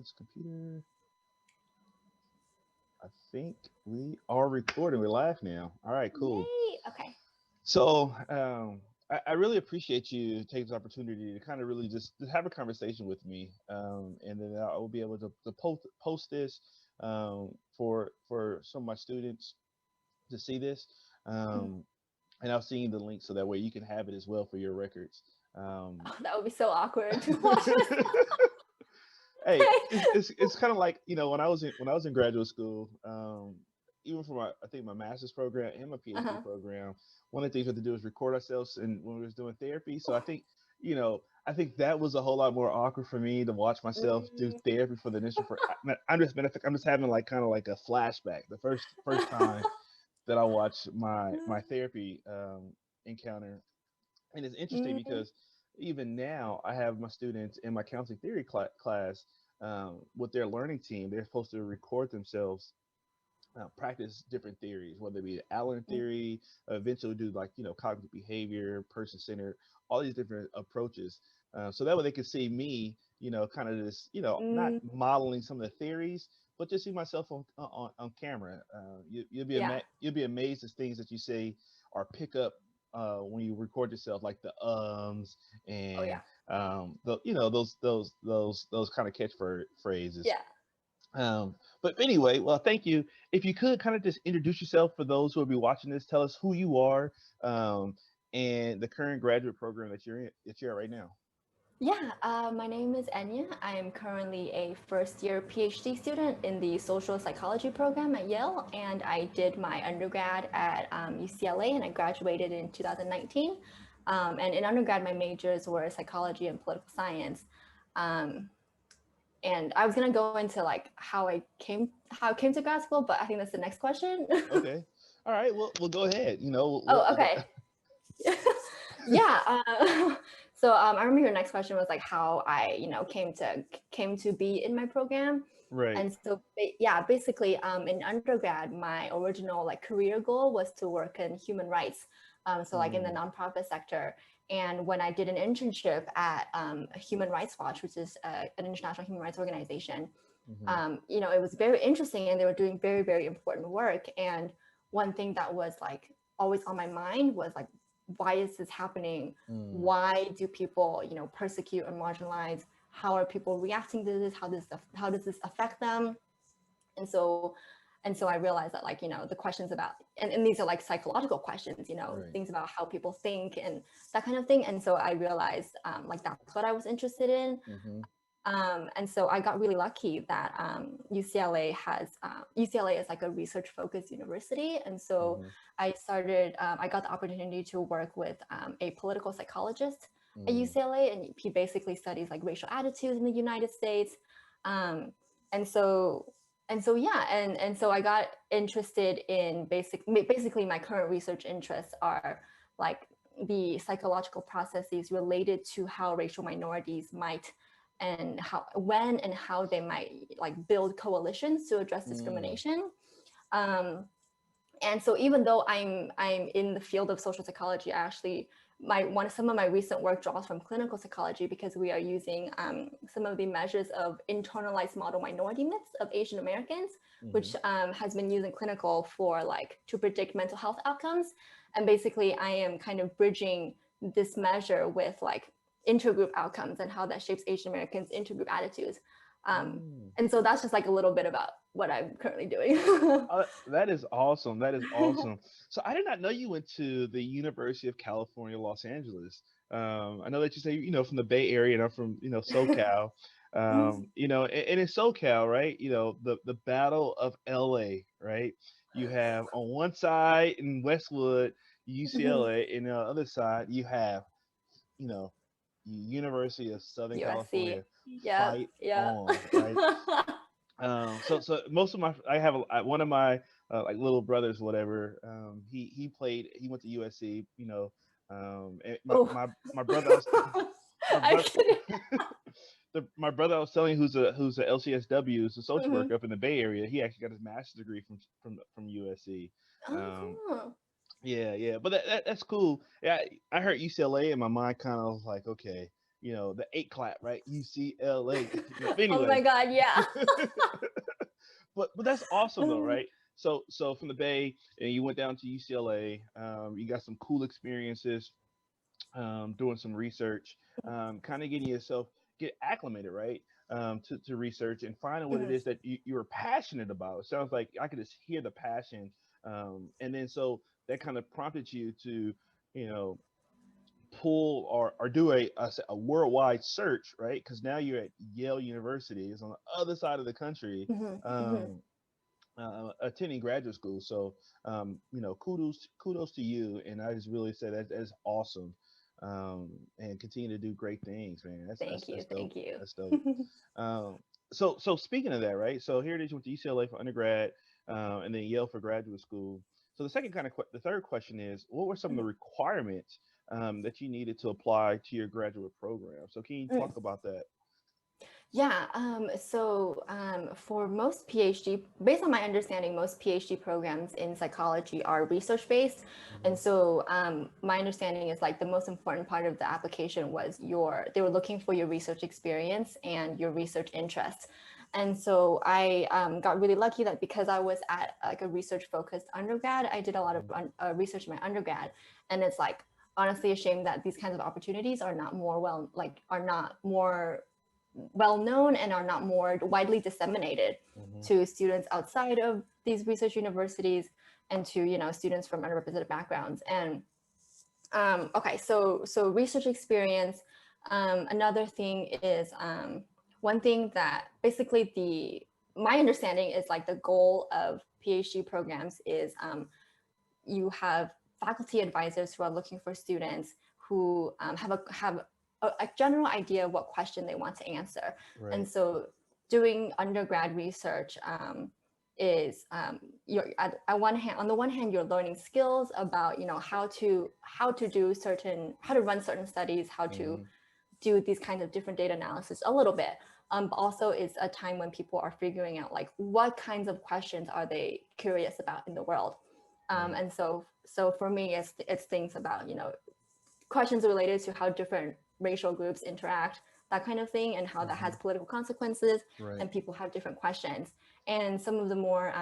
It's computer. I think we are recording. We're live now. All right, cool. Yay. Okay. So I really appreciate you taking this opportunity to kind of really just have a conversation with me, and then I will be able to post this for some of my students to see this, Mhm. and I'll send you the link so that way you can have it as well for your records. Um, Oh, that would be so awkward to watch myself. hey, Okay. it's kind of like when I was in graduate school, even for my I think my master's program and my PhD Uh-huh. program, one of the things we had to do was record ourselves and when we was doing therapy. So I think that was a whole lot more awkward for me to watch myself do Mm. therapy for the initial. I'm just matter of fact, I'm just having like kind of like a flashback. The first time that I watched my therapy encounter, and it's interesting Mm. because even now I have my students in my counseling theory class with their learning team. They're supposed to record themselves practice different theories, whether it be the Allen Mm. theory, eventually do like cognitive behavior, person centered, all these different approaches. So that way they can see me, kind of this, not Mm. modeling some of the theories, but just see myself on camera. Yeah. You'll be amazed at things that you say or pick up when you record yourself, like the Oh and yeah. those kind of phrases. Yeah. But anyway, well, thank you. If you could kind of just introduce yourself for those who will be watching this, tell us who you are, um, and the current graduate program that you're at right now. Yeah. My name is Enya. I am currently a first year PhD student in the social psychology program at Yale, and I did my undergrad at UCLA, and I graduated in 2019. And in undergrad, my majors were psychology and political science. Um, and I was gonna go into like how I came to grad school, but I think that's the next question. Okay. All right. Well, we'll go ahead. Oh, We'll go. okay. Yeah. So I remember your next question was like how I, came to be in my program. Right. And so yeah, basically in undergrad, my original like career goal was to work in human rights. So like in the Mm, nonprofit sector. And when I did an internship at Human Rights Watch, which is an international human rights organization, mm-hmm, it was very interesting and they were doing very, very important work. And one thing that was like always on my mind was like, why is this happening? mm, Why do people, persecute and marginalize? How are people reacting to this? How does this affect them? And so I realized that like, the questions about, and these are like psychological questions, right. things about how people think and that kind of thing. And so I realized like that's what I was interested in. Mm-hmm, And so I got really lucky that UCLA is like a research focused university. And so mm-hmm, I got the opportunity to work with a political psychologist at mm, UCLA, and he basically studies like racial attitudes in the United States. Um, and so yeah, and so I got interested in basically my current research interests are like the psychological processes related to how racial minorities might and how they might like build coalitions to address mm, discrimination. Um, and so even though I'm in the field of social psychology, I actually some of my recent work draws from clinical psychology because we are using some of the measures of internalized model minority myths of Asian Americans, mm-hmm, which has been used in clinical for like to predict mental health outcomes. And basically, I am kind of bridging this measure with like intergroup outcomes and how that shapes Asian Americans' intergroup attitudes. Um, mm. and so that's just like a little bit about what I'm currently doing. That is awesome. That is awesome. So I did not know you went to the University of California, Los Angeles. I know that you say from the Bay Area, and I'm from SoCal. And in SoCal, right? The Battle of LA, right? You have on one side in Westwood, UCLA, and on the other side you have you know University of Southern USC. California. Yep. Fight Yep. on, right? So most of my I have one of my like little brothers, whatever. He went to USC. And Oh. my brother I was my I brother couldn't. my brother I was telling you who's a LCSW, is a social Mhm. worker up in the Bay Area. He actually got his master's degree from USC. Oh, Um, cool. yeah, yeah, but that's cool. Yeah, I heard UCLA, and my mind kind of was like, okay. the eight clap, right? UCLA. Oh my Anyway, God, yeah. but that's awesome though, right? So from the Bay, and you went down to UCLA. You got some cool experiences, doing some research, kind of getting yourself get acclimated, right? To research and finding what it Mhm, is that you are passionate about. It sounds like I could just hear the passion, and then so that kind of prompted you to, you know, pull or do a worldwide search, right? Because now you're at Yale University, it's on the other side of the country. mhm, mhm. Um, Attending graduate school. So, kudos to you, and I just really say that that's awesome, and continue to do great things, man. That's that's Thank you, that's dope. thank you. That's dope. Um, so speaking of that, right? So here it is, you went to UCLA for undergrad, and then Yale for graduate school. So the third question is, what were some of the requirements that you needed to apply to your graduate program? So can you Mm. talk about that? Yeah, for most PhD, based on my understanding, most PhD programs in psychology are research based. Hmm. And so my understanding is like the most important part of the application was they were looking for your research experience and your research interests. And so I got really lucky that because I was at like a research focused undergrad, I did a lot of research in my undergrad. And it's like, honestly a shame that these kinds of opportunities are not more are not more well known and are not more widely disseminated Hmm. to students outside of these research universities and to students from underrepresented backgrounds. And okay, so research experience. Another thing is one thing that basically the my understanding is like the goal of PhD programs is you have faculty advisors who are looking for students who have a general idea of what question they want to answer. And Right. so doing undergrad research is you're at one hand, on the one hand, you're learning skills about how to run certain studies, how to Hmm. do these kinds of different data analysis a little bit. But also it's a time when people are figuring out like what kinds of questions are they curious about in the world. Right. And so for me, it's things about questions related to how different racial groups interact, that kind of thing, and how that Hmm. has political consequences. Right. And people have different questions. And some of the more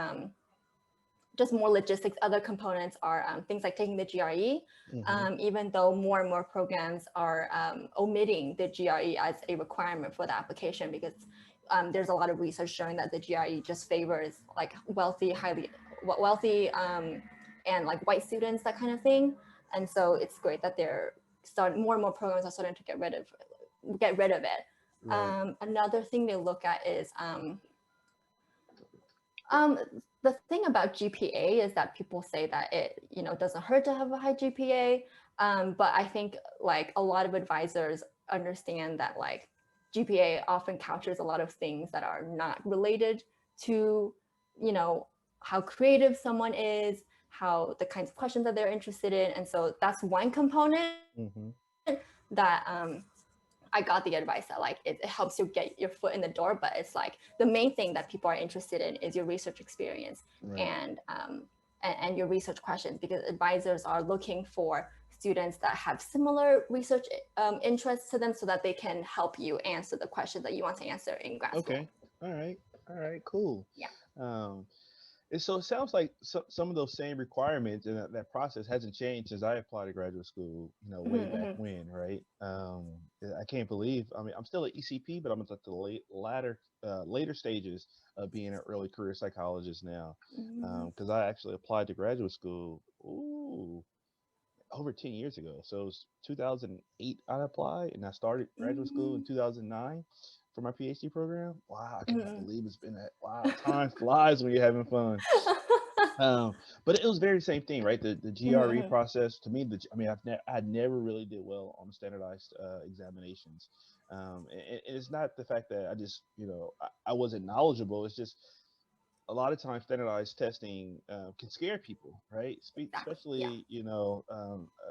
just more logistics, other components are things like taking the GRE, Hmm. even though more and more programs are omitting the GRE as a requirement for the application because there's a lot of research showing that the GRE just favors like wealthy and like white students, that kind of thing. And so it's great that more and more programs are starting to get rid of it. Right. Another thing they look at is um, the thing about GPA is that people say that it, doesn't hurt to have a high GPA. But I think like a lot of advisors understand that like GPA often captures a lot of things that are not related to, you know, how creative someone is, how the kinds of questions that they're interested in. And so that's one component Hmm. that I got the advice that like it helps you get your foot in the door, but it's like the main thing that people are interested in is your research experience Right. and your research questions, because advisors are looking for students that have similar research interests to them so that they can help you answer the questions that you want to answer in grad school. Okay. All right. All right. Cool. Yeah. Um, and so it sounds like some of those same requirements and that process hasn't changed since I applied to graduate school, way Mm-hmm, back mm-hmm, when, right? I can't believe, I mean, I'm still at ECP, but I'm at the later stages of being an early career psychologist now. mm-hmm, Because I actually applied to graduate school, over 10 years ago. So it was 2008 I applied, and I started graduate school in 2009 for my PhD program. Wow, I cannot mm-hmm. believe it's been that. Wow, time flies when you're having fun. But it was very same thing, right? The GRE Mm-hmm, process to me, I mean, I never really did well on the standardized examinations. And it's not the fact that I just, I wasn't knowledgeable. It's just a lot of times standardized testing can scare people, right? exactly. Yeah.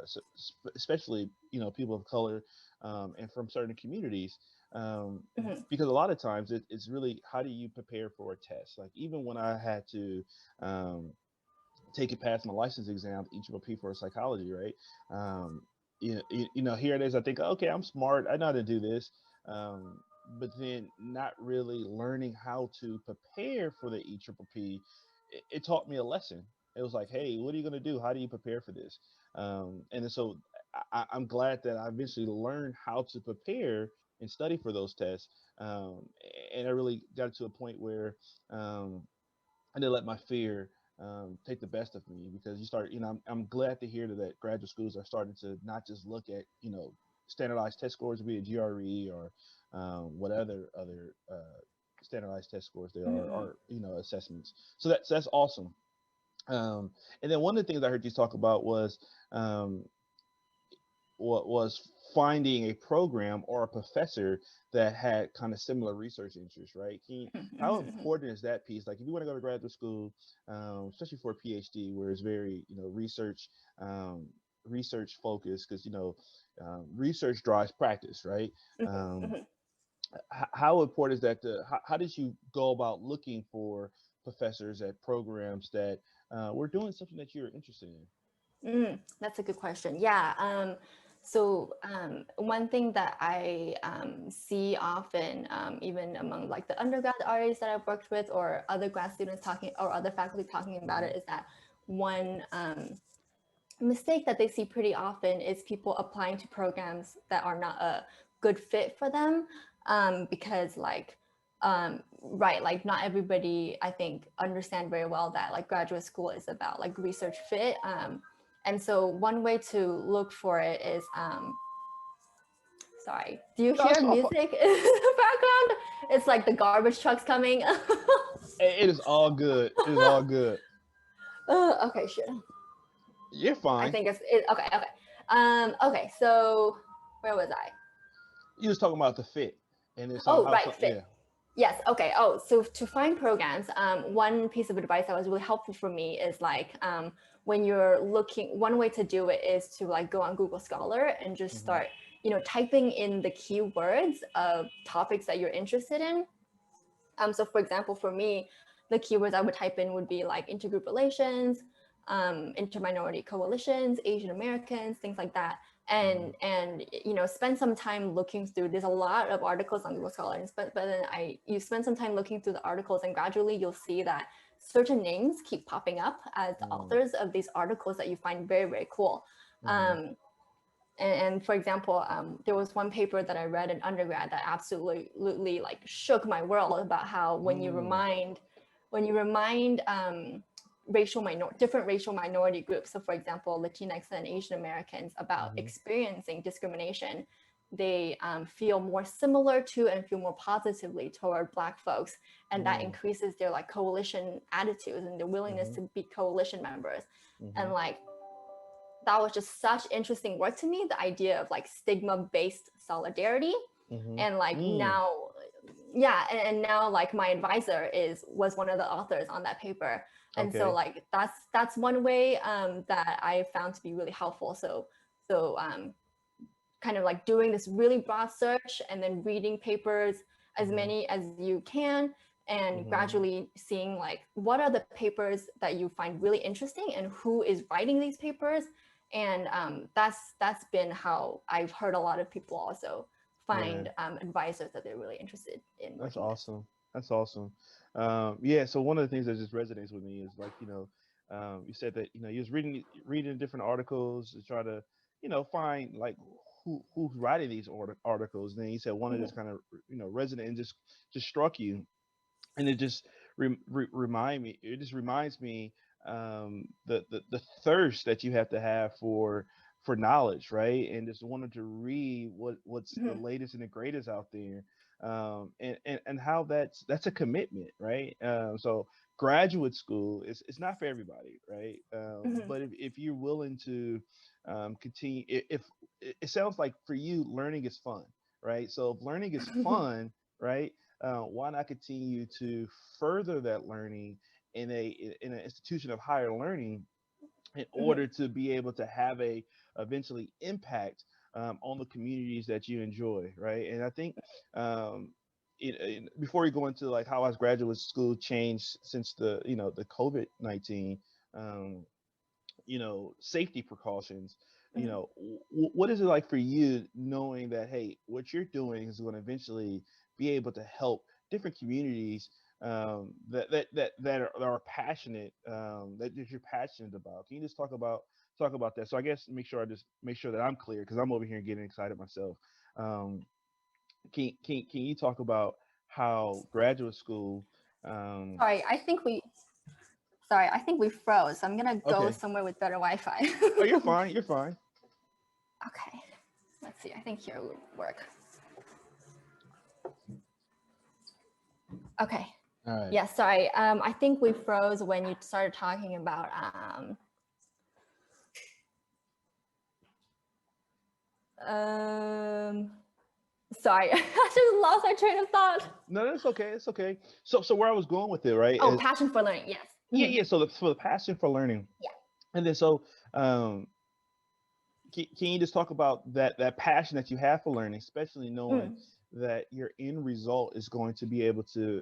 Especially especially people of color, and from certain communities, um, Mm-hmm, because a lot of times it's really how do you prepare for a test? Like even when I had to um, take it past my license exam, each of a P for psychology, right? here it is. I think, okay, I'm smart. I know how to do this. But then not really learning how to prepare for the EPPP, it taught me a lesson. It was like, hey, what are you going to do? How do you prepare for this? And then so I'm glad that I eventually learned how to prepare and study for those tests. Um, and I really got to a point where um, I didn't let my fear take the best of me, because you start, I'm glad to hear that graduate schools are starting to not just look at, standardized test scores, be it GRE or what other standardized test scores there are, Mhm. or, assessments. So that's awesome. And then one of the things I heard you talk about was um, what was finding a program or a professor that had kind of similar research interests, right? How Mhm. important is that piece? Like, if you want to go to graduate school, especially for a PhD, where it's very, um, research focused, because research drives practice, right? Mhm. Um, Mhm. how important is that? How did you go about looking for professors at programs that were doing something that you're interested in? That's a good question. Yeah. One thing that I see often, even among like the undergrad artists that I've worked with, or other grad students talking, or other faculty talking about Hmm. it, is that one mistake that they see pretty often is people applying to programs that are not a good fit for them, because right, like not everybody, I think, understand very well that like graduate school is about like research fit. And so one way to look for it is, sorry, do you No, hear music in the background? It's like the garbage trucks coming. it is all good. It is all good. Okay, shit. You're I fine. think okay. Okay. Okay. So where was I? You was talking about the fit, and then Oh, how right, some, fit. yeah. Yes. Okay. Oh, so to find programs, one piece of advice that was really helpful for me is like, when you're looking, one way to do it is to like go on Google Scholar and just Hmm. start, typing in the keywords of topics that you're interested in. So for example, for me, the keywords I would type in would be like intergroup relations, interminority coalitions, Asian Americans, things like that. Hmm. And spend some time looking through. There's a lot of articles on Google Scholar, but then you spend some time looking through the articles, and gradually you'll see that certain names keep popping up as the Hmm. authors of these articles that you find very, very cool. Hmm. Um, and for example, there was one paper that I read in undergrad that absolutely like shook my world, about how Mm. when you remind different racial minority groups, so for example Latinx and Asian Americans, about Hmm. experiencing discrimination, they feel more similar to and feel more positively toward Black folks, and that Mm. increases their like coalition attitudes and their willingness Hmm. to be coalition members. Hmm. And like, that was just such interesting work to me, the idea of like stigma based solidarity. Hmm. And like Mm. now, yeah, and now like my advisor was one of the authors on that paper. And so Okay. like that's one way that I found to be really helpful. So kind of like doing this really broad search and then reading papers, as Hmm. many as you can, and Hmm. gradually seeing like what are the papers that you find really interesting and who is writing these papers. And that's been how I've heard a lot of people also Yeah. find advisors that they're really interested in That's working with. awesome. That's awesome. Yeah. So one of the things that just resonates with me is, like, you said that, you was reading different articles to try to, find like who's writing these articles. And then you said one of this Mhm. kind of, resonate and just struck you, and it just remind me. It just reminds me the thirst that you have to have for knowledge, right? And just wanted to read what's the Mhm. latest and the greatest out there, and how that's a commitment, right? So graduate school is it's not for everybody, right? Mhm. But if you're willing to continue, if it sounds like for you, learning is fun, right? So if learning is fun, right? Why not continue to further that learning in an institution of higher learning, in Mhm. order to be able to have a eventually impact on the communities that you enjoy, right? And I think um, before we go into like how has graduate school changed since the COVID-19, um, safety precautions. you know, what is it like for you knowing that, hey, what you're doing is going to eventually be able to help different communities that are passionate, that you're passionate about? Can you just talk about that? So I guess make sure that I'm clear because I'm over here getting excited myself. Um, can you talk about how graduate school? Um, Sorry, I think we froze. I'm gonna go okay. somewhere with better Wi-Fi. Oh, you're fine. You're fine. Okay, let's see. I think here would work. Okay. All right. Yeah, sorry. I think we froze when you started talking about um sorry. I just lost my train of thought. No, that's okay. It's okay. So where I was going with it, right? Oh, Is passion for learning. Yes. yeah, yeah. So for the passion for learning, Yeah. and then um, can you just talk about that passion that you have for learning, especially knowing Mm, that your end result is going to be able to,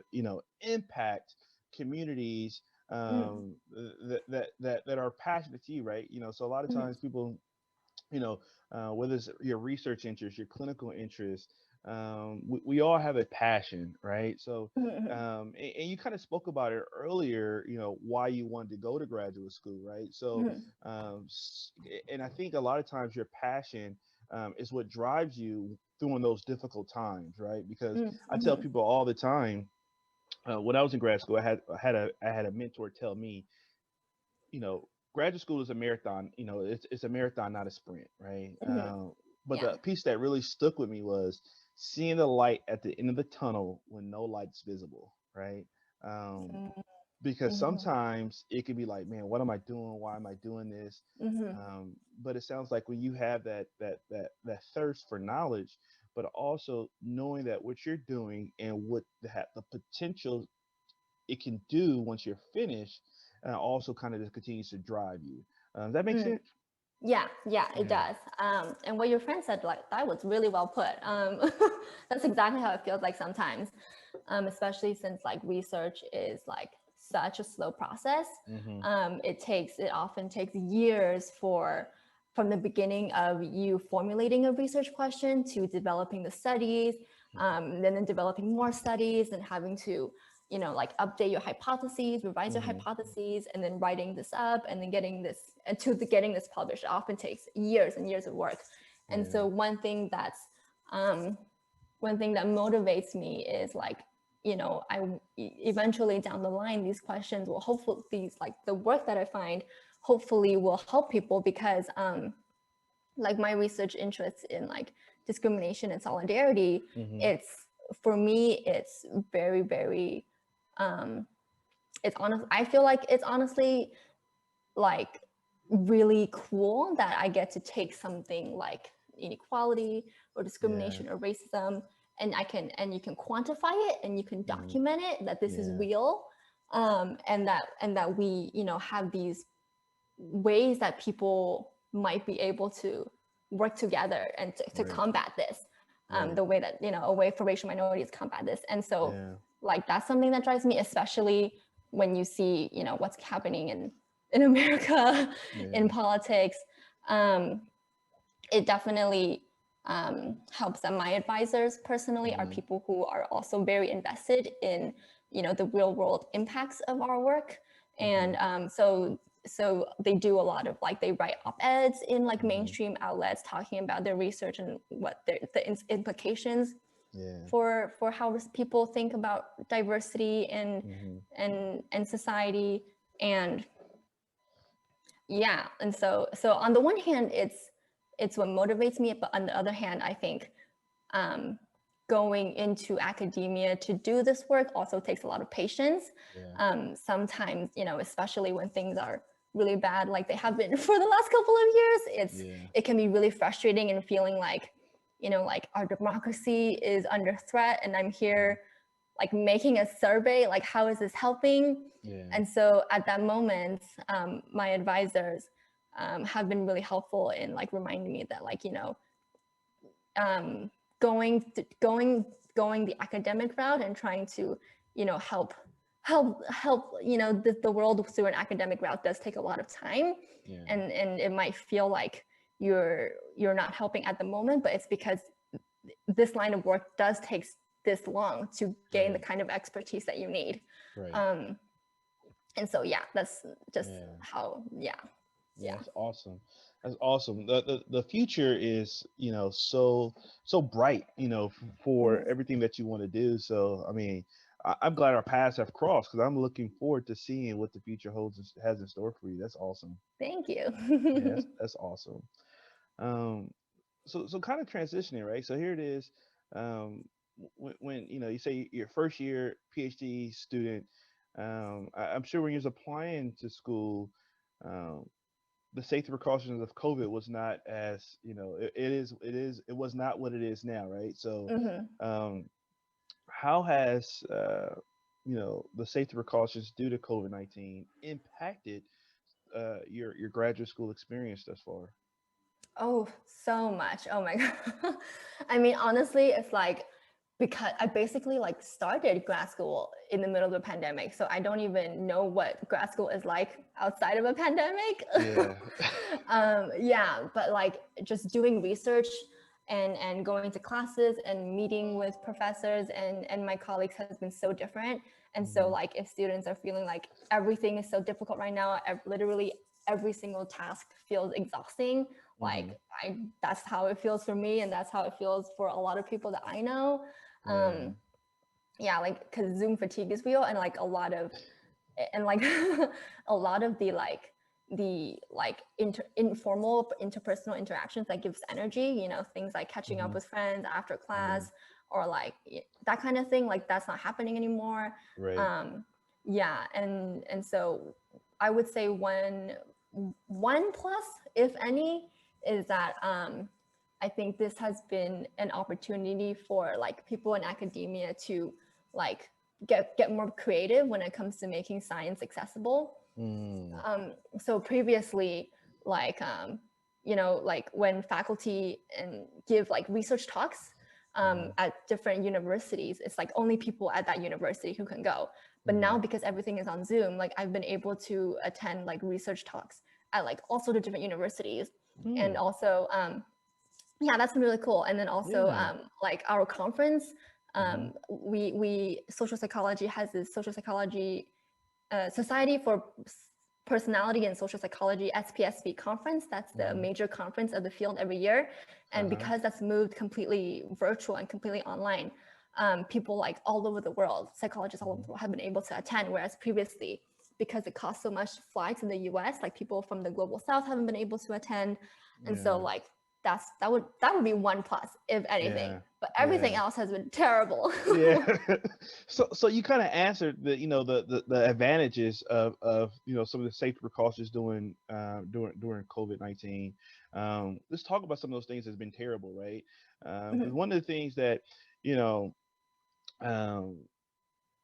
impact communities mm, that are passionate to you, right? So a lot of mm, times people, you know, whether it's your research interest, your clinical interest, we all have a passion, right? So, mm, and you kind of spoke about it earlier, why you wanted to go to graduate school, right? So, mm, and I think a lot of times your passion is what drives you through in those difficult times, right? Because mm, I tell mm, people all the time, when I was in grad school, I had a mentor tell me, graduate school is a marathon. It's a marathon, not a sprint, right? mm. But Yeah. the piece that really stuck with me was seeing the light at the end of the tunnel when no light's visible, right? Um, Mm, because mhm, sometimes it can be like, man, what am I doing? Why am I doing this? mhm, But it sounds like when you have that thirst for knowledge, but also knowing that what you're doing and what the potential it can do once you're finished, also kind of just continues to drive you. Does that make mm. sense? Yeah, yeah, it Yeah. does. And what your friend said, like that was really well put. That's exactly how it feels like sometimes, especially since like research is like such a slow process. Hmm. It often takes years from the beginning of you formulating a research question to developing the studies, then developing more studies and having to like update your hypotheses, revise your Hmm. hypotheses, and then writing this up and then getting this published. It often takes years and years of work. And Yeah. so um, one thing that motivates me is like, I eventually down the line, these questions will hopefully, these like the work that I find hopefully will help people because like my research interests in like discrimination and solidarity, Hmm. it's for me, it's very, very it's honest. I feel like it's honestly like really cool that I get to take something like inequality or Yeah. discrimination or racism, and you can quantify it and you can Hmm. document it that this is Yeah. real, and that we have these ways that people might be able to work together and to Right. combat this, Right. the way that a way for racial minorities to combat this. And so Yeah. like that's something that drives me, especially when you see what's happening in America in Yeah. politics. um, it definitely helps that my advisors personally are Hmm. people who are also very invested in the real world impacts of our work. Hmm. And so they do a lot of like they write op-eds in like Hmm. mainstream outlets talking about their research and what the implications Yeah. for how people think about diversity Hmm. and society. And yeah, and so on the one hand it's what motivates me, but on the other hand I think um, going into academia to do this work also takes a lot of patience. Yeah. Sometimes especially when things are really bad like they have been for the last couple of years, Yeah. it can be really frustrating and feeling like like our democracy is under threat and I'm Hmm. here like making a survey, like how is this helping? Yeah. And so at that moment, my advisors have been really helpful in like reminding me that like um, going the academic route and trying to help the world through an academic route does take a lot of time. Yeah. And it might feel like you're not helping at the moment, but it's because this line of work does take this long to gain the Right. kind of expertise that you need. Right. um and so yeah, that's just Yeah. how, yeah. Yeah, Yeah. that's awesome. That's awesome. The future is, so bright, for Mhm. everything that you want to do. So, I mean, I'm glad our paths have crossed because I'm looking forward to seeing what the future has in store for you. That's awesome. Thank Yeah, you. that's awesome. Um, so kind of transitioning, right? So here it is. When you say your first year PhD student, I'm sure when you're applying to school, um, the safety precautions of COVID was not as it was not what it is now, right? So, Hmm. um, how has the safety precautions due to COVID-19 impacted your graduate school experience thus far? Oh, so much. Oh my God. I mean, honestly, it's like because I basically like started grad school in the middle of the pandemic. So I don't even know what grad school is like outside of a pandemic. Yeah. Yeah, but like just doing research and going to classes and meeting with professors and my colleagues has been so different. And so Mhm. like if students are feeling like everything is so difficult right now, literally every single task feels exhausting, like Mhm. I that's how it feels for me, and that's how it feels for a lot of people that I know. Yeah. Yeah, like because Zoom fatigue is real, and like a lot of and like a lot of the informal interpersonal interactions that gives energy, things like catching up Mhm. with friends after Mhm. class, or like that kind of thing, like that's not happening anymore. Right. um yeah, and so I would say one plus, if any, is that I think this has been an opportunity for like people in academia to like get more creative when it comes to making science accessible. Mm. So previously, like like when faculty and give like research talks Mhm. at different universities, it's like only people at that university who can go. But now, Mhm. because everything is on Zoom, like I've been able to attend like research talks at like all sorts of different universities. And Hmm. also yeah, that's been really cool. And then also Yeah. like our conference, Mhm. we social psychology has this social psychology Society for Personality and Social Psychology SPSP conference. That's the Mhm. major conference of the field every year. And Uh-huh. because that's moved completely virtual and completely online, people like all over the world, psychologists all over Mhm. the world, have been able to attend. Whereas previously, because it costs so much to fly to the US, like people from the global south haven't been able to attend. And so Yeah. like that would be one plus, if anything. Yeah. But everything Yeah. else has been terrible. Yeah. So you kind of answered the advantages of some of the safety precautions during COVID-19. Let's talk about some of those things that's been terrible, right? Because Mhm, one of the things that you know um,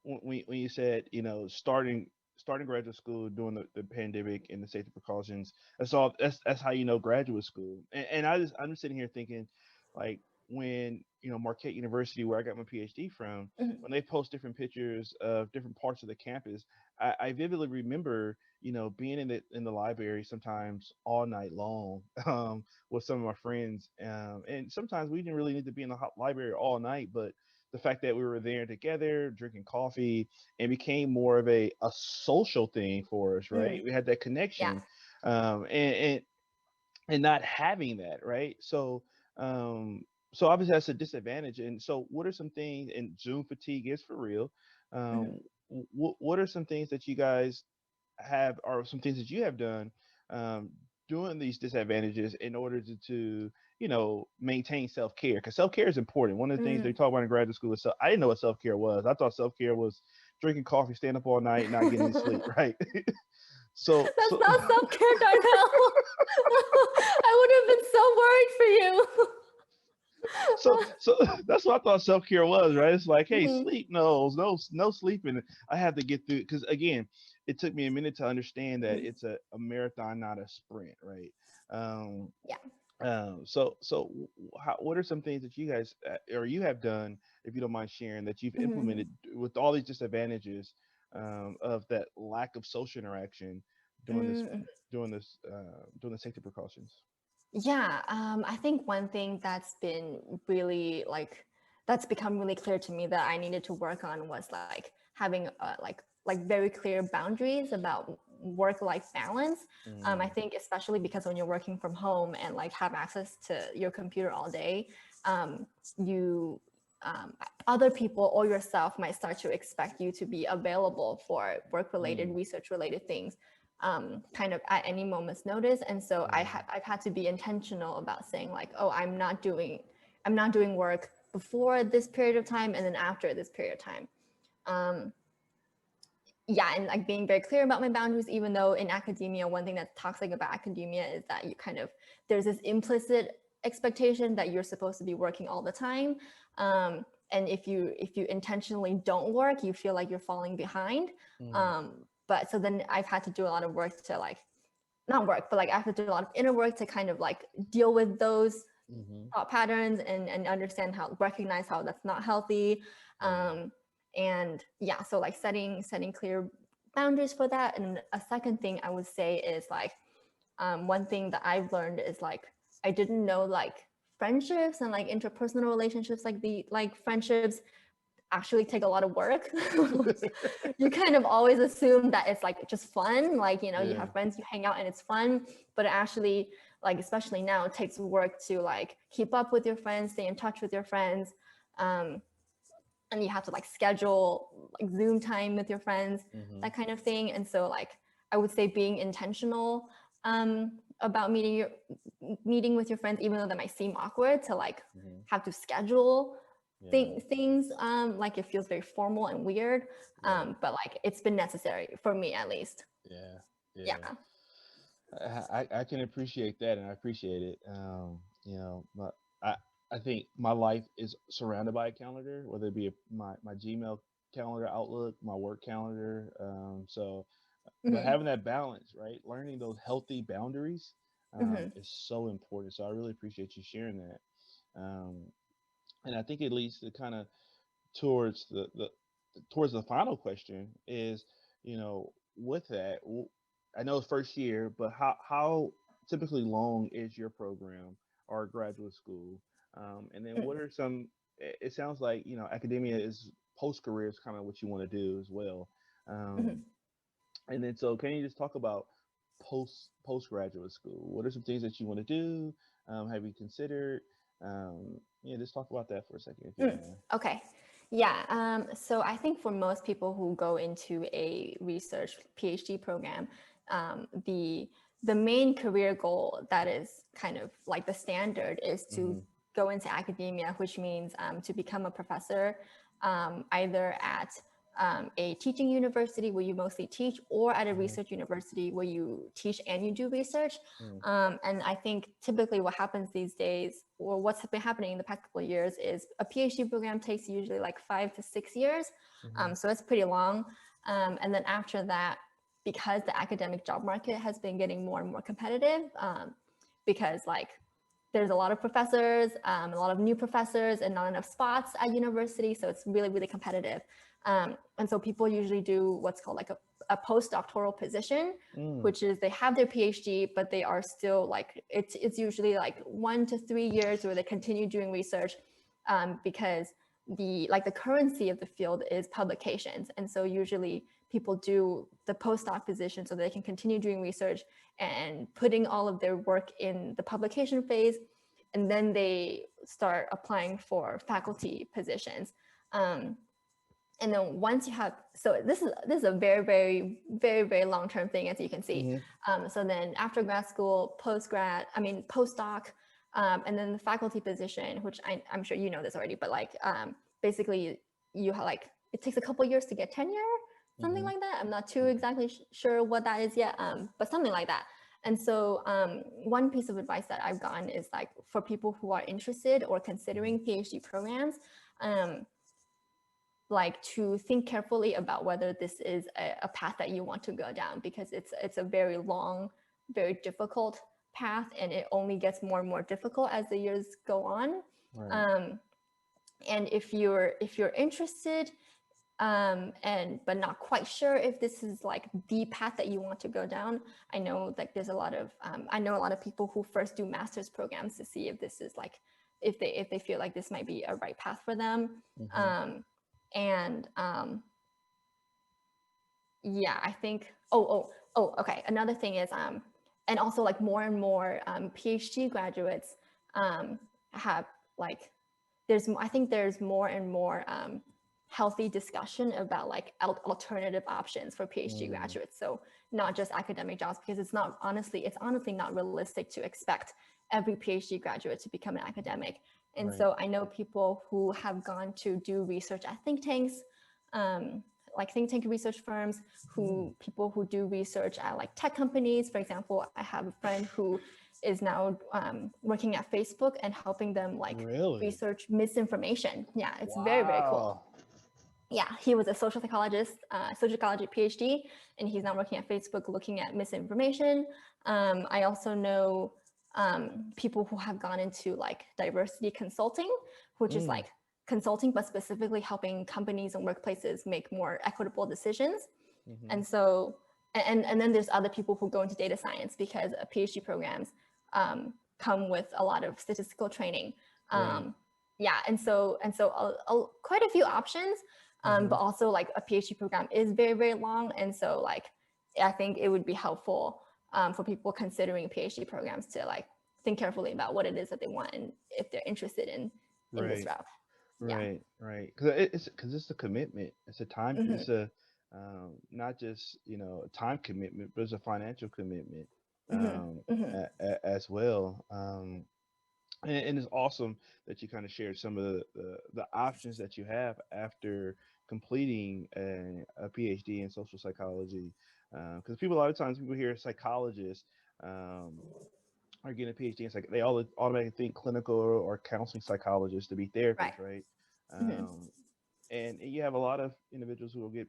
when you said starting graduate school during the pandemic and the safety precautions, that's how graduate school. And I'm just sitting here thinking, like, when Marquette University, where I got my PhD from, mhm, when they post different pictures of different parts of the campus, I vividly remember being in the library sometimes all night long, with some of my friends, and sometimes we didn't really need to be in the library all night, but the fact that we were there together drinking coffee and became more of a social thing for us, right? mhm. We had that Yeah. connection, and not having that, right? Um so obviously that's a disadvantage. And so what are some things, and Zoom fatigue is for real. Mhm. What are some things that you guys have, or some things that you have done, um, doing these disadvantages in order to maintain self-care? Because self-care is important. One of the things they Mm. talk about in graduate school is, so I didn't know what self-care was. I thought self-care was drinking coffee, staying up all night, not getting any sleep, right? so That's so not self-care, Darnell. I would have been so worried so that's what I thought self-care was, right? It's like, for hey, you. sleep, no sleeping. I have to get through, because again, it took me a minute to understand that Mhm. it's a marathon, not a sprint, right? um Yeah. so what are some things that you guys, or you have done, if you don't mind sharing, that you've Mhm. implemented with all these disadvantages, of that lack of social interaction during this Mm. during the safety precautions? Yeah, I think one thing that's been really that's become really clear to me that I needed to work on was like having like very clear boundaries about work-life balance. I Mm, think especially because when you're working from home and like have access to your computer all day, you other people or yourself might start to expect you to be available for work-related, mm, research-related things kind of at any moment's notice. And so mm, I've had to be intentional about saying like, oh, I'm not doing work before this period of time and then after this period of time. Um, yeah, and like being very clear about my boundaries, even though in academia, one thing that's toxic about academia is that you kind of, there's this implicit expectation that you're supposed to be working all the time. And if you intentionally don't work, you feel like you're falling behind. mm, But so then I've had to do a lot of work to like, not work, but like I have to do a lot of inner work to kind of like deal with those mhm, thought patterns and understand how, recognize how that's not healthy. yeah, um, and yeah, so like setting clear boundaries for that. And a second thing I would say is like, one thing that I've learned is like, I didn't know like friendships and like interpersonal relationships, like the like friendships actually take a lot of work. You kind of always assume that it's like just fun, like, you know, you yeah, have friends, you hang out and it's fun, but it actually, like especially now, it takes work to like keep up with your friends, stay in touch with your friends. um, and you have to like schedule like Zoom time with your friends, mhm, that kind of thing. And so like I would say being intentional about meeting with your friends, even though that might seem awkward to like mhm, have to schedule yeah, things, like it feels very formal and weird. yeah, But like it's been necessary for me at least. yeah, yeah. Yeah. I can appreciate that, and I appreciate it. You know, I I think my life is surrounded by a calendar, whether it be my Gmail calendar, Outlook, my work calendar. But Hmm. having that balance, right? Learning those healthy boundaries, Hmm. is so important. So I really appreciate you sharing that. Um, and I think it leads to kind of towards the towards the final question is, with that, I know it's first year, but how typically long is your program or graduate school? And then what are some? It sounds like academia is post career is kind of what you want to do as well. Um, Hmm. and then so can you just talk about postgraduate school? What are some things that you want to do? Have you considered? Yeah, just talk about that for a second if you don't Mm, mind. okay. Yeah. So I think for most people who go into a research PhD program, the main career goal that is kind of like the standard is to Mm-hmm. go into academia, which means to become a professor, either at a teaching university where you mostly teach, or at a Mm-hmm. research university where you teach and you do research. Mm-hmm. And I think typically what happens these days, or what's been happening in the past couple of years, is a PhD program takes usually like 5 to 6 years. Mm-hmm. So it's pretty long. And then after that, because the academic job market has been getting more and more competitive, because like there's a lot of professors, a lot of new professors, and not enough spots at university. So it's really, really competitive. And so people usually do what's called like a postdoctoral position, Mm, which is they have their PhD, but they are still like, it's usually like 1 to 3 years where they continue doing research, because the currency of the field is publications. And so usually people do the postdoc position so they can continue doing research and putting all of their work in the publication phase, and then they start applying for faculty positions. um, and then once you have, so this is a very, very, very, very long term thing, as you can see. mm-hmm. So then after grad school, postdoc, and then the faculty position, which I'm sure you know this already, but like basically you have like, it takes a couple years to get tenure, something Mm-hmm. like that. I'm not too exactly sure what that is yet, but something like that. And so one piece of advice that I've gotten is like, for people who are interested or Mm-hmm. considering PhD programs, um, like to think carefully about whether this is a path that you want to go down, because it's a very long, very difficult path, and it only gets more and more difficult as the years go on. Right. um, and if you're interested, and but not quite sure if this is like the path that you want to go down. I know like there's a lot of I know a lot of people who first do master's programs to see if this is like if they feel like this might be a right path for them. Hmm. um, and yeah, I think okay, another thing is and also like more and more PhD graduates have like I think there's more and more healthy discussion about like alternative options for PhD Mm, graduates. So not just academic jobs, because it's honestly not realistic to expect every PhD graduate to become an academic. And right. so I know people who have gone to do research at think tanks, um, like think tank research firms, Mm, who people who do research at like tech companies. For example, I have a friend who is now working at Facebook and helping them like really? research misinformation. Yeah, it's very, very cool. Wow. Yeah, he was a social psychologist, social psychology PhD, and he's now working at Facebook looking at misinformation. I also know people who have gone into like diversity consulting, which is Mm, like consulting, but specifically helping companies and workplaces make more equitable decisions. hmm. And so, and then there's other people who go into data science because PhD programs come with a lot of statistical training. Right. Yeah, and so quite a few options, but Hmm. also like a PhD program is very, very long, and so like I think it would be helpful for people considering PhD programs to like think carefully about what it is that they want and if they're interested in this Right. route. Yeah. Right. Right. Because it's a commitment. It's a time. Hmm. It's a not just a time commitment, but it's a financial commitment Hmm. um, Hmm. as well. And it's awesome that you kind of shared some of the options that you have after completing a PhD in social psychology. Because people, a lot of times, people hear psychologists um, are getting a PhD. It's like they all automatically think clinical or counseling psychologists to be Right. therapists, right? Hmm. Um, and you have a lot of individuals who will get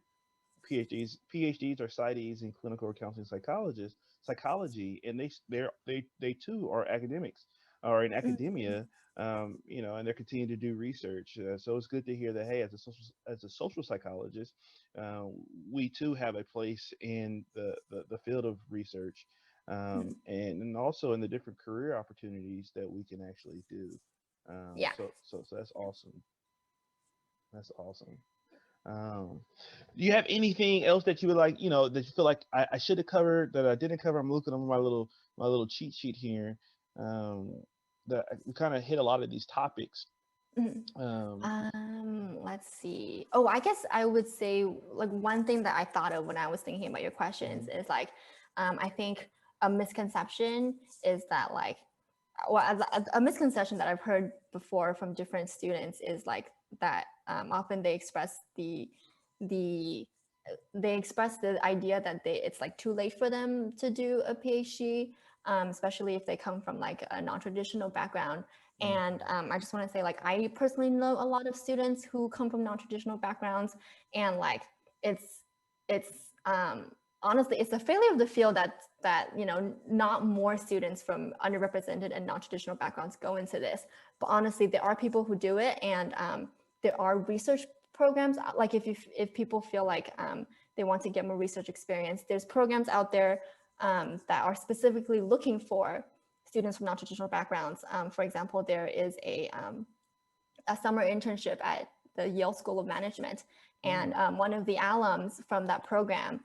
PhDs or PsyDs in clinical or counseling psychology, and they too are academics or in Hmm. academia, and they're continuing to do research. So it's good to hear that, hey, as a social psychologist, uh, we too have a place in the field of research, and also in the different career opportunities that we can actually do. Yeah. So that's awesome. That's awesome. Um, do you have anything else that you would like, that you feel like I should have covered that I didn't cover? I'm looking over my little cheat sheet here. Um, that we kind of hit a lot of these topics. Mhm. Um, Let's see. Oh, I guess I would say like one thing that I thought of when I was thinking about your questions mhm, is like, I think a misconception is that like, well, a misconception that I've heard before from different students is like that often the they express the idea that it's like too late for them to do a PhD, especially if they come from like a non-traditional background. And mhm, I just want to say, like, I personally know a lot of students who come from non-traditional backgrounds, and like, it's it's honestly, it's a failure of the field that not more students from underrepresented and non-traditional backgrounds go into this. But honestly, there are people who do it, and there are research programs. Like if people feel like they want to get more research experience, there's programs out there that are specifically looking for students from non-traditional backgrounds. For example, there is a summer internship at the Yale School of Management, and mm, one of the alums from that program,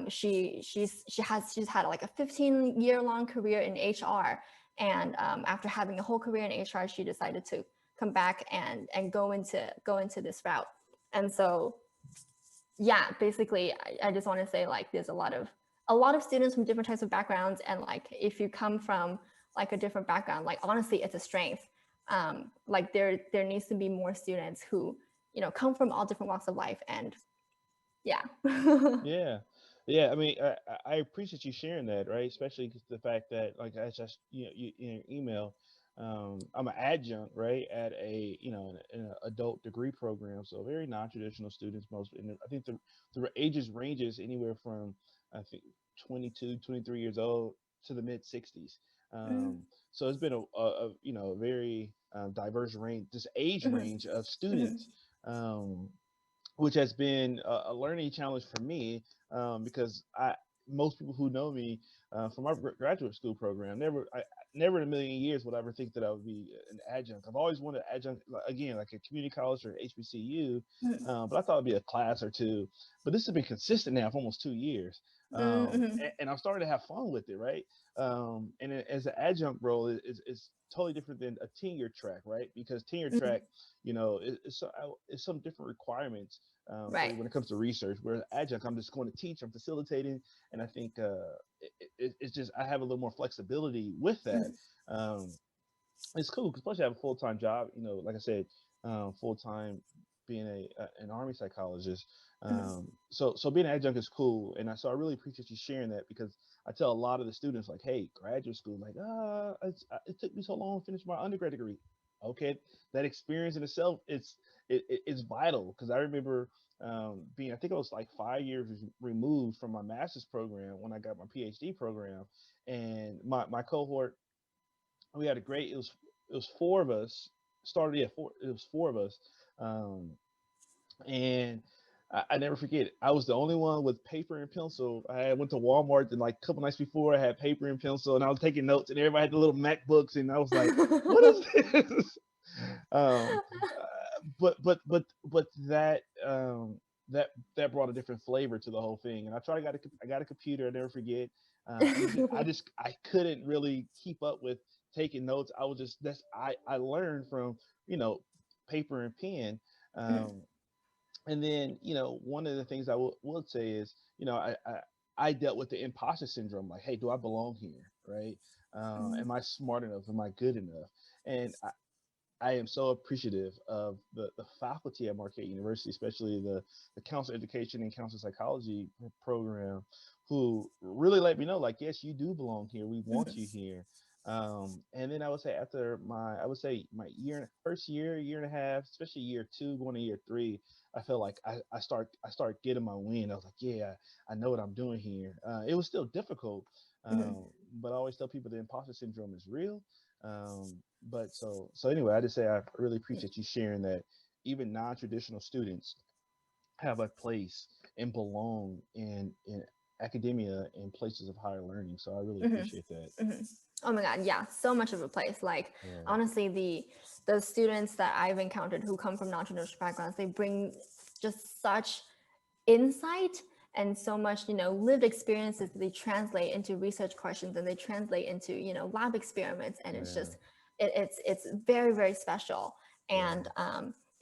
she's had like a 15-year long career in HR, and after having a whole career in HR, she decided to come back and go into this route. And so yeah, basically, I just want to say like there's a lot of students from different types of backgrounds, and like if you come from like a different background, like honestly, it's a strength. Like there needs to be more students who come from all different walks of life, and yeah. yeah, yeah. I mean, I appreciate you sharing that, right? Especially 'cause the fact that, like, I just you in your email, I'm an adjunct, right, at a in an adult degree program, so very non-traditional students. Most, and I think the ages ranges anywhere from I think 22, 23 years old to the mid 60s. Mm, So it's been a very diverse range, this age mhm, range of mhm, students. Um, which has been a learning challenge for me, because most people who know me from our graduate school program never in a million years would I ever think that I would be an adjunct. I've always wanted adjunct, again, like a community college or HBCU, Mhm. but I thought it'd be a class or two. But this has been consistent now for almost 2 years, Mhm. and I'm starting to have fun with it, right? As an adjunct role is totally different than a tenure track, right? Because tenure Mhm. track, it's some different requirements for Right. you when it comes to research. Whereas adjunct, I'm just going to teach, I'm facilitating, and I think it's just I have a little more flexibility with that. Mhm. Um, it's cool because plus you have a full time job. Like I said, full time being an army psychologist. Mhm. So being an adjunct is cool, and so I really appreciate you sharing that because I tell a lot of the students like, hey, graduate school, like it took me so long to finish my undergrad degree. Okay, that experience in itself, it's vital because I remember being, I think I was like 5 years removed from my master's program when I got my PhD program, and my cohort, we had a great, it was four of us started, yeah, four, it was four of us, um and I never forget it. I was the only one with paper and pencil. I went to Walmart and like a couple nights before I had paper and pencil and I was taking notes and everybody had the little MacBooks and I was like, what is this? um but that brought a different flavor to the whole thing, and I got a computer, I never forget. I couldn't really keep up with taking notes. I was just that's I learned from, you know paper and pen. Mhm. And then, one of the things I would say is, I dealt with the imposter syndrome, like, hey, do I belong here, right? Mhm. Am I smart enough, am I good enough? And I am so appreciative of the faculty at Marquette University, especially the counselor education and counselor psychology program, who really let me know, like, yes, you do belong here. We want you Mhm. here. And then I would say after I would say my first year and a half, especially year two, going to year three, I felt like I start getting my wind. I was like, yeah, I know what I'm doing here. It was still difficult, Mhm. but I always tell people the imposter syndrome is real. But so anyway, I just say I really appreciate you sharing that even non-traditional students have a place and belong in academia and places of higher learning. So I really Mhm. appreciate that. Mhm. Oh my God, yeah, so much of a place. Like Yeah, honestly, the students that I've encountered who come from non-traditional backgrounds, they bring just such insight and so much, lived experiences that they translate into research questions and they translate into, lab experiments, and it's yeah, just it's very very special. yeah, And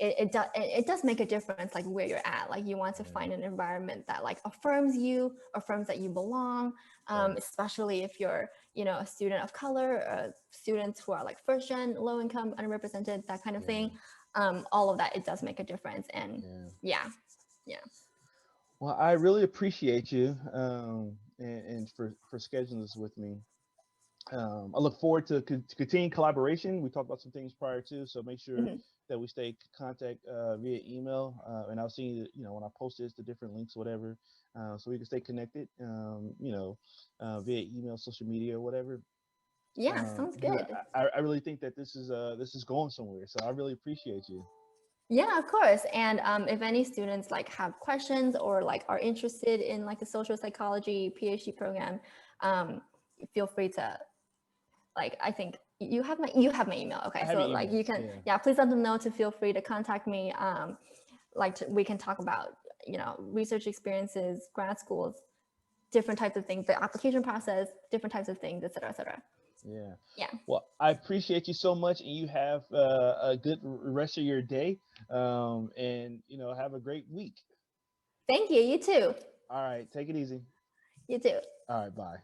it does make a difference like where you're at. Like you want to yeah, find an environment that like affirms you, affirms that you belong, right, especially if you're, a student of color, students who are like first gen, low income, underrepresented, that kind of yeah, thing. All of that, it does make a difference. And yeah. yeah, yeah. Well, I really appreciate you, and for scheduling this with me. I look forward to continuing collaboration. We talked about some things prior to, so make sure Mhm. that we stay contact via email, and I'll see you, when I post this, the different links, whatever, so we can stay connected, via email, social media, or whatever. Yeah, sounds Because good. I really think that this is going somewhere. So I really appreciate you. Yeah, of course. And if any students like have questions or like are interested in like the social psychology PhD program, um, feel free to, like, I think you have my email. I Okay, have so your like email. you can, Yeah, yeah, please let them know to feel free to contact me. We can talk about, research experiences, grad schools, different types of things, the application process, different types of things, et cetera, et cetera. yeah. Yeah. Well, I appreciate you so much, and you have a good rest of your day, and have a great week. Thank you. You too. All right, take it easy. You too. All right, bye.